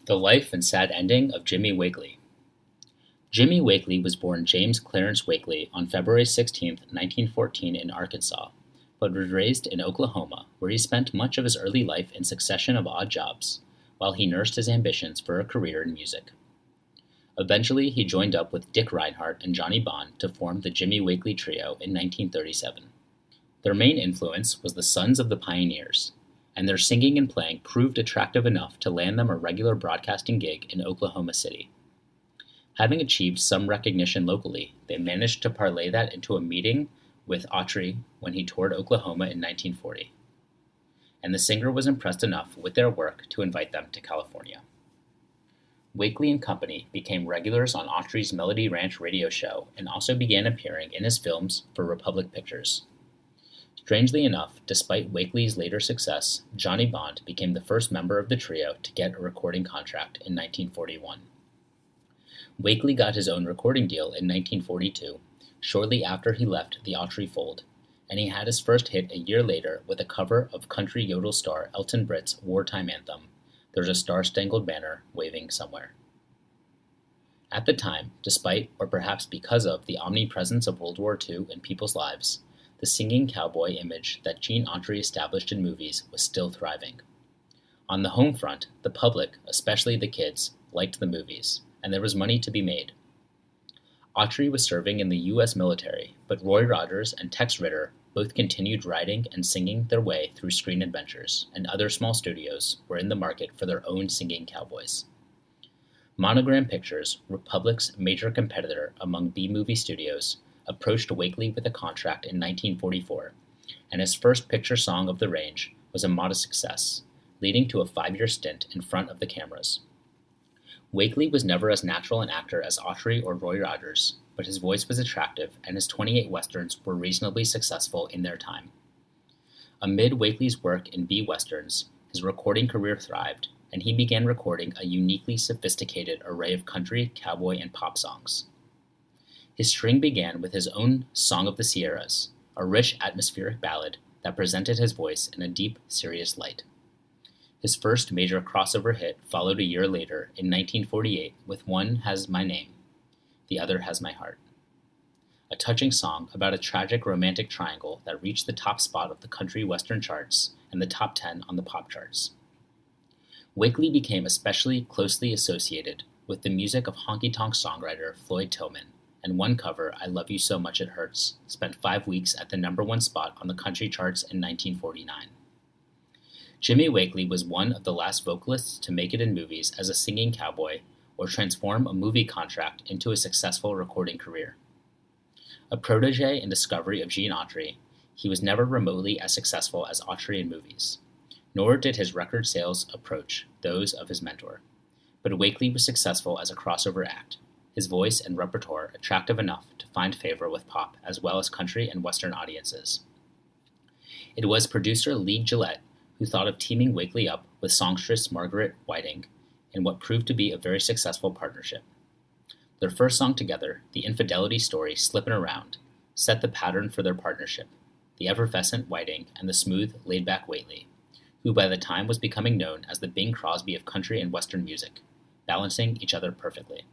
The life and sad ending of Jimmy Wakely. Jimmy Wakely was born James Clarence Wakely on February 16, 1914 in Arkansas, but was raised in Oklahoma, where he spent much of his early life in succession of odd jobs, while he nursed his ambitions for a career in music. Eventually, he joined up with Dick Reinhardt and Johnny Bond to form the Jimmy Wakely Trio in 1937. Their main influence was the Sons of the Pioneers, and their singing and playing proved attractive enough to land them a regular broadcasting gig in Oklahoma City. Having achieved some recognition locally, they managed to parlay that into a meeting with Autry when he toured Oklahoma in 1940. And the singer was impressed enough with their work to invite them to California. Wakely and Company became regulars on Autry's Melody Ranch radio show and also began appearing in his films for Republic Pictures. Strangely enough, despite Wakely's later success, Johnny Bond became the first member of the trio to get a recording contract in 1941. Wakely got his own recording deal in 1942, shortly after he left the Autry fold, and he had his first hit a year later with a cover of country yodel star Elton Britt's wartime anthem, "There's a Star-Spangled Banner Waving Somewhere." At the time, despite or perhaps because of the omnipresence of World War II in people's lives, the singing cowboy image that Gene Autry established in movies was still thriving. On the home front, the public, especially the kids, liked the movies, and there was money to be made. Autry was serving in the U.S. military, but Roy Rogers and Tex Ritter both continued writing and singing their way through Screen Adventures, and other small studios were in the market for their own singing cowboys. Monogram Pictures, Republic's major competitor among B-movie studios, approached Wakely with a contract in 1944, and his first picture song of the range was a modest success, leading to a 5-year stint in front of the cameras. Wakely was never as natural an actor as Autry or Roy Rogers, but his voice was attractive and his 28 westerns were reasonably successful in their time. Amid Wakely's work in B-westerns, his recording career thrived, and he began recording a uniquely sophisticated array of country, cowboy, and pop songs. His string began with his own Song of the Sierras, a rich atmospheric ballad that presented his voice in a deep, serious light. His first major crossover hit followed a year later in 1948 with One Has My Name, the Other Has My Heart, a touching song about a tragic romantic triangle that reached the top spot of the country western charts and the top 10 on the pop charts. Wakely became especially closely associated with the music of honky-tonk songwriter Floyd Tillman, and one cover, I Love You So Much It Hurts, spent 5 weeks at the #1 spot on the country charts in 1949. Jimmy Wakely was one of the last vocalists to make it in movies as a singing cowboy or transform a movie contract into a successful recording career. A protege and discovery of Gene Autry, he was never remotely as successful as Autry in movies, nor did his record sales approach those of his mentor. But Wakely was successful as a crossover act, his voice and repertoire attractive enough to find favor with pop as well as country and western audiences. It was producer Lee Gillette who thought of teaming Wakely up with songstress Margaret Whiting in what proved to be a very successful partnership. Their first song together, the infidelity story Slippin Around, set the pattern for their partnership, the effervescent Whiting and the smooth, laid-back Wakely, who by the time was becoming known as the Bing Crosby of country and western music, balancing each other perfectly.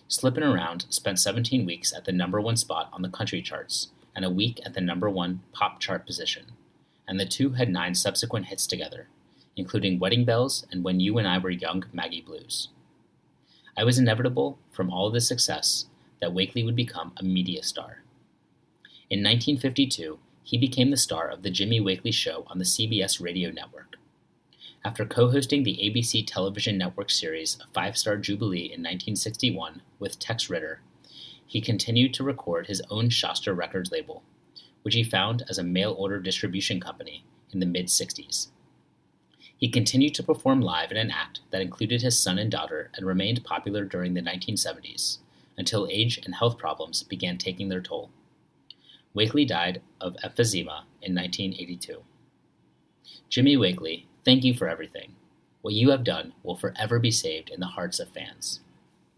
Slippin Around spent 17 weeks at the #1 spot on the country charts and a week at the #1 pop chart position, and the two had 9 subsequent hits together, including Wedding Bells and When You and I Were Young, Maggie Blues. It was inevitable from all of this success that Wakely would become a media star. In 1952, he became the star of the Jimmy Wakely Show on the CBS radio network. After co-hosting the ABC television network series A Five-Star Jubilee in 1961 with Tex Ritter, he continued to record his own Shasta Records label, which he found as a mail-order distribution company in the mid-60s. He continued to perform live in an act that included his son and daughter and remained popular during the 1970s, until age and health problems began taking their toll. Wakely died of emphysema in 1982. Jimmy Wakely, thank you for everything. What you have done will forever be saved in the hearts of fans.